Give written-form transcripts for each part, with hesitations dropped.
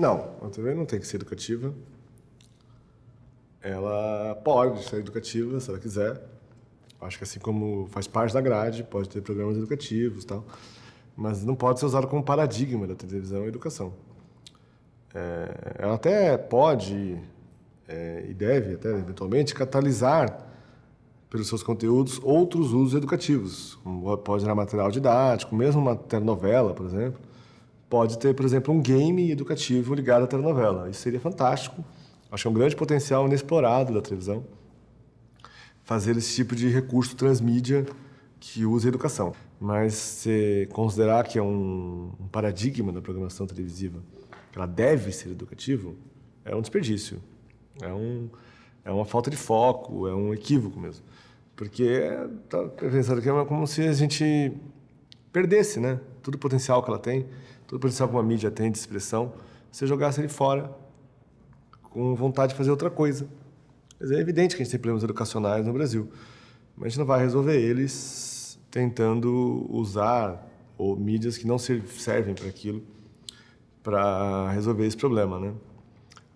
Não, a TV não tem que ser educativa. Ela pode ser educativa, se ela quiser. Acho que assim como faz parte da grade, pode ter programas educativos e tal. Mas não pode ser usado como paradigma da televisão e educação. Ela até pode e deve, até eventualmente, catalisar pelos seus conteúdos outros usos educativos, como pode gerar material didático, mesmo uma telenovela, por exemplo. Pode ter, por exemplo, um game educativo ligado à telenovela. Isso seria fantástico. Acho que é um grande potencial inexplorado da televisão fazer esse tipo de recurso transmídia que usa a educação. Mas se considerar que é um paradigma da programação televisiva, que ela deve ser educativa, é um desperdício. É uma falta de foco, é um equívoco mesmo. Porque tá pensando que é como se a gente perdesse, né? Todo o potencial que ela tem, todo o potencial que uma mídia tem de expressão, você jogasse ele fora com vontade de fazer outra coisa. Mas é evidente que a gente tem problemas educacionais no Brasil, mas a gente não vai resolver eles tentando usar mídias que não servem para aquilo para resolver esse problema, né?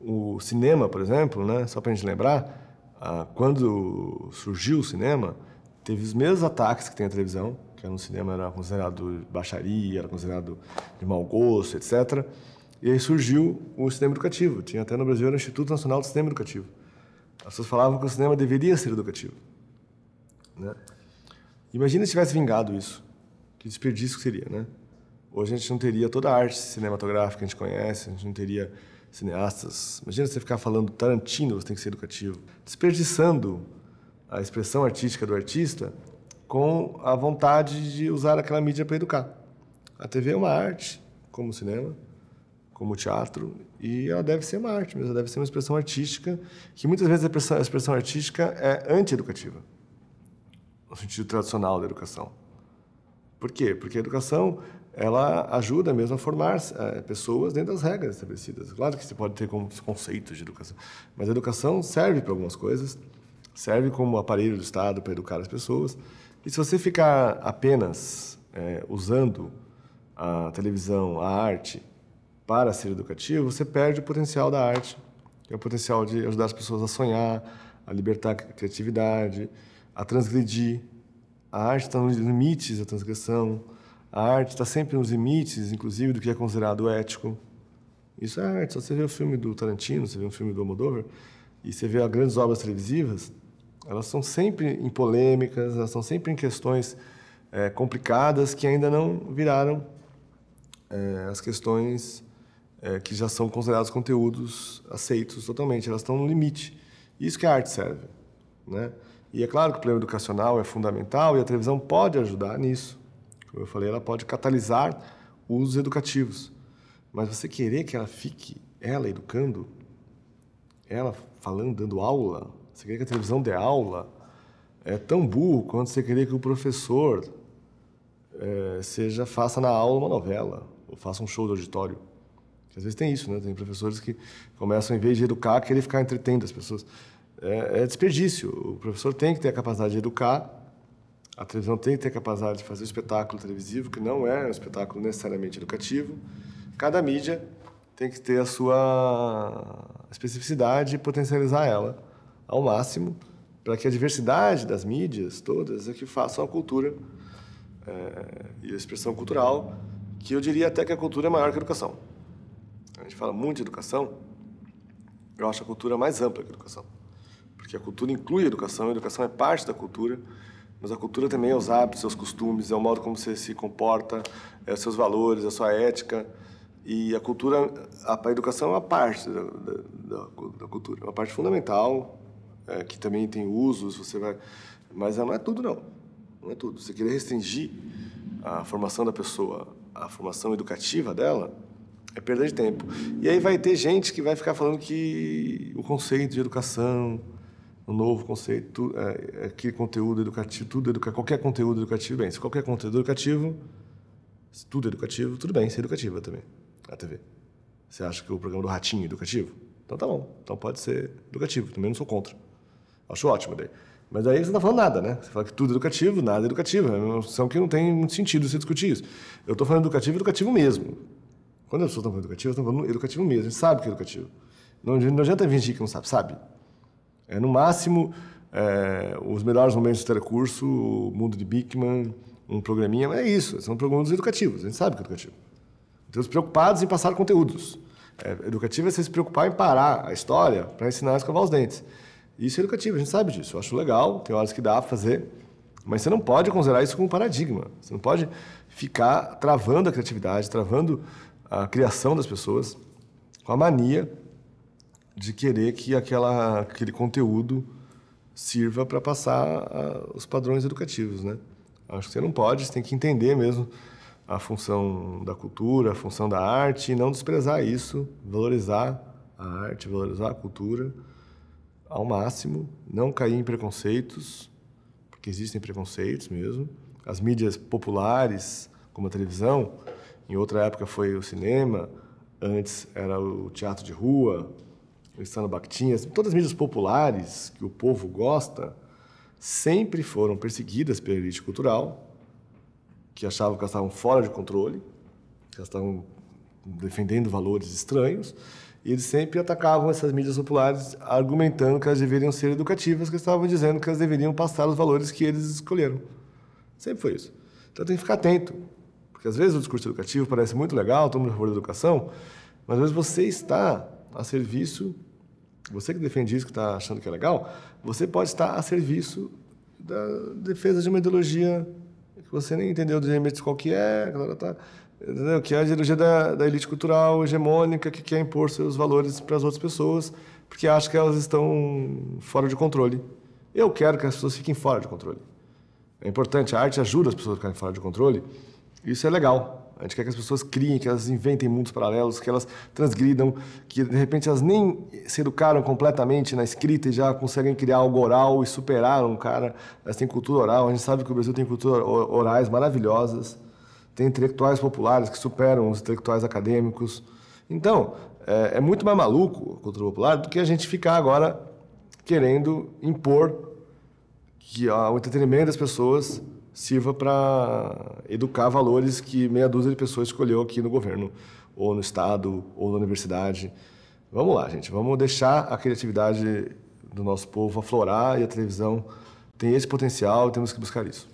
O cinema, por exemplo, né? Só para a gente lembrar, quando surgiu o cinema, teve os mesmos ataques que tem a televisão, que no cinema era considerado baixaria, era considerado de mau gosto, etc. E aí surgiu o cinema educativo. Tinha até no Brasil o Instituto Nacional do Cinema Educativo. As pessoas falavam que o cinema deveria ser educativo, né? Imagina se tivesse vingado isso. Que desperdício que seria, né? Hoje a gente não teria toda a arte cinematográfica que a gente conhece, a gente não teria cineastas. Imagina você ficar falando Tarantino, você tem que ser educativo. Desperdiçando a expressão artística do artista com a vontade de usar aquela mídia para educar. A TV é uma arte, como o cinema, como o teatro, e ela deve ser uma arte mesmo, ela deve ser uma expressão artística, que muitas vezes a expressão artística é anti-educativa, no sentido tradicional da educação. Por quê? Porque a educação, ela ajuda mesmo a formar pessoas dentro das regras estabelecidas. Claro que você pode ter conceitos de educação, mas a educação serve para algumas coisas, serve como aparelho do Estado para educar as pessoas, e se você ficar apenas usando a televisão, a arte, para ser educativo, você perde o potencial da arte, que é o potencial de ajudar as pessoas a sonhar, a libertar a criatividade, a transgredir. A arte está nos limites da transgressão, a arte está sempre nos limites, inclusive, do que é considerado ético. Isso é arte. Se você vê o filme do Tarantino, você vê um filme do Almodóvar, e você vê as grandes obras televisivas, elas são sempre em polêmicas, elas são sempre em questões complicadas que ainda não viraram as questões que já são considerados conteúdos aceitos totalmente, elas estão no limite. Isso que a arte serve, né? E é claro que o plano educacional é fundamental e a televisão pode ajudar nisso. Como eu falei, ela pode catalisar usos educativos. Mas você querer que ela fique, ela educando, ela falando, dando aula, você querer que a televisão dê aula, é tão burro quanto você querer que o professor faça na aula uma novela, ou faça um show de auditório. Às vezes tem isso, né? Tem professores que começam, em vez de educar, querer ficar entretendo as pessoas. É desperdício. O professor tem que ter a capacidade de educar, a televisão tem que ter a capacidade de fazer um espetáculo televisivo, que não é um espetáculo necessariamente educativo. Cada mídia tem que ter a sua especificidade e potencializar ela ao máximo, para que a diversidade das mídias todas é que façam a cultura e a expressão cultural, que eu diria até que a cultura é maior que a educação. A gente fala muito de educação, eu acho a cultura mais ampla que a educação. Porque a cultura inclui a educação é parte da cultura, mas a cultura também é os hábitos, seus costumes, é o modo como você se comporta, os seus valores, a sua ética. E a cultura, a educação é uma parte da cultura, uma parte fundamental, que também tem usos, mas não é tudo, não. Não é tudo. Você querer restringir a formação da pessoa, a formação educativa dela, é perda de tempo. E aí vai ter gente que vai ficar falando que o conceito de educação, o novo conceito, que conteúdo educativo, qualquer conteúdo educativo, bem, se qualquer conteúdo educativo, se tudo é educativo, tudo bem, ser educativa também, a TV. Você acha que o programa do Ratinho é educativo? Então tá bom, então pode ser educativo, também não sou contra. Acho ótimo daí. Mas aí você não está falando nada, né? Você fala que tudo é educativo, nada é educativo. É uma noção que não tem muito sentido você discutir isso. Eu estou falando educativo mesmo. Quando as pessoas estão falando educativo, estão falando educativo mesmo. A gente sabe que é educativo. Não adianta fingir que não sabe. Sabe. É, no máximo, os melhores momentos do telecurso, o mundo de Bickman, um programinha, mas é isso. São programas educativos. A gente sabe que é educativo. Então, os preocupados em passar conteúdos. Educativo é você se preocupar em parar a história para ensinar a escovar os dentes. Isso é educativo, a gente sabe disso. Eu acho legal, tem horas que dá para fazer, mas você não pode considerar isso como um paradigma. Você não pode ficar travando a criatividade, travando a criação das pessoas com a mania de querer que aquele conteúdo sirva para passar os padrões educativos, né? Acho que você não pode, você tem que entender mesmo a função da cultura, a função da arte, e não desprezar isso, valorizar a arte, valorizar a cultura ao máximo, não cair em preconceitos, porque existem preconceitos mesmo. As mídias populares, como a televisão, em outra época foi o cinema, antes era o teatro de rua, o stand-up, todas as mídias populares que o povo gosta, sempre foram perseguidas pela elite cultural, que achavam que elas estavam fora de controle, que elas estavam defendendo valores estranhos, e eles sempre atacavam essas mídias populares argumentando que elas deveriam ser educativas, que eles estavam dizendo que elas deveriam passar os valores que eles escolheram. Sempre foi isso. Então tem que ficar atento, porque às vezes o discurso educativo parece muito legal, todo mundo a favor da educação, mas às vezes você está a serviço, você que defende isso, que está achando que é legal, você pode estar a serviço da defesa de uma ideologia que você nem entendeu direito qual que é, que é a ideologia da elite cultural hegemônica que quer impor seus valores para as outras pessoas porque acha que elas estão fora de controle. Eu quero que as pessoas fiquem fora de controle. É importante, a arte ajuda as pessoas a ficarem fora de controle. Isso é legal. A gente quer que as pessoas criem, que elas inventem mundos paralelos, que elas transgridam, que de repente elas nem se educaram completamente na escrita e já conseguem criar algo oral e superaram, cara. Elas têm cultura oral. A gente sabe que o Brasil tem culturas orais maravilhosas. Tem intelectuais populares que superam os intelectuais acadêmicos. Então, é muito mais maluco a cultura popular do que a gente ficar agora querendo impor que o entretenimento das pessoas sirva para educar valores que meia dúzia de pessoas escolheu aqui no governo, ou no Estado, ou na universidade. Vamos lá, gente. Vamos deixar a criatividade do nosso povo aflorar, e a televisão tem esse potencial, temos que buscar isso.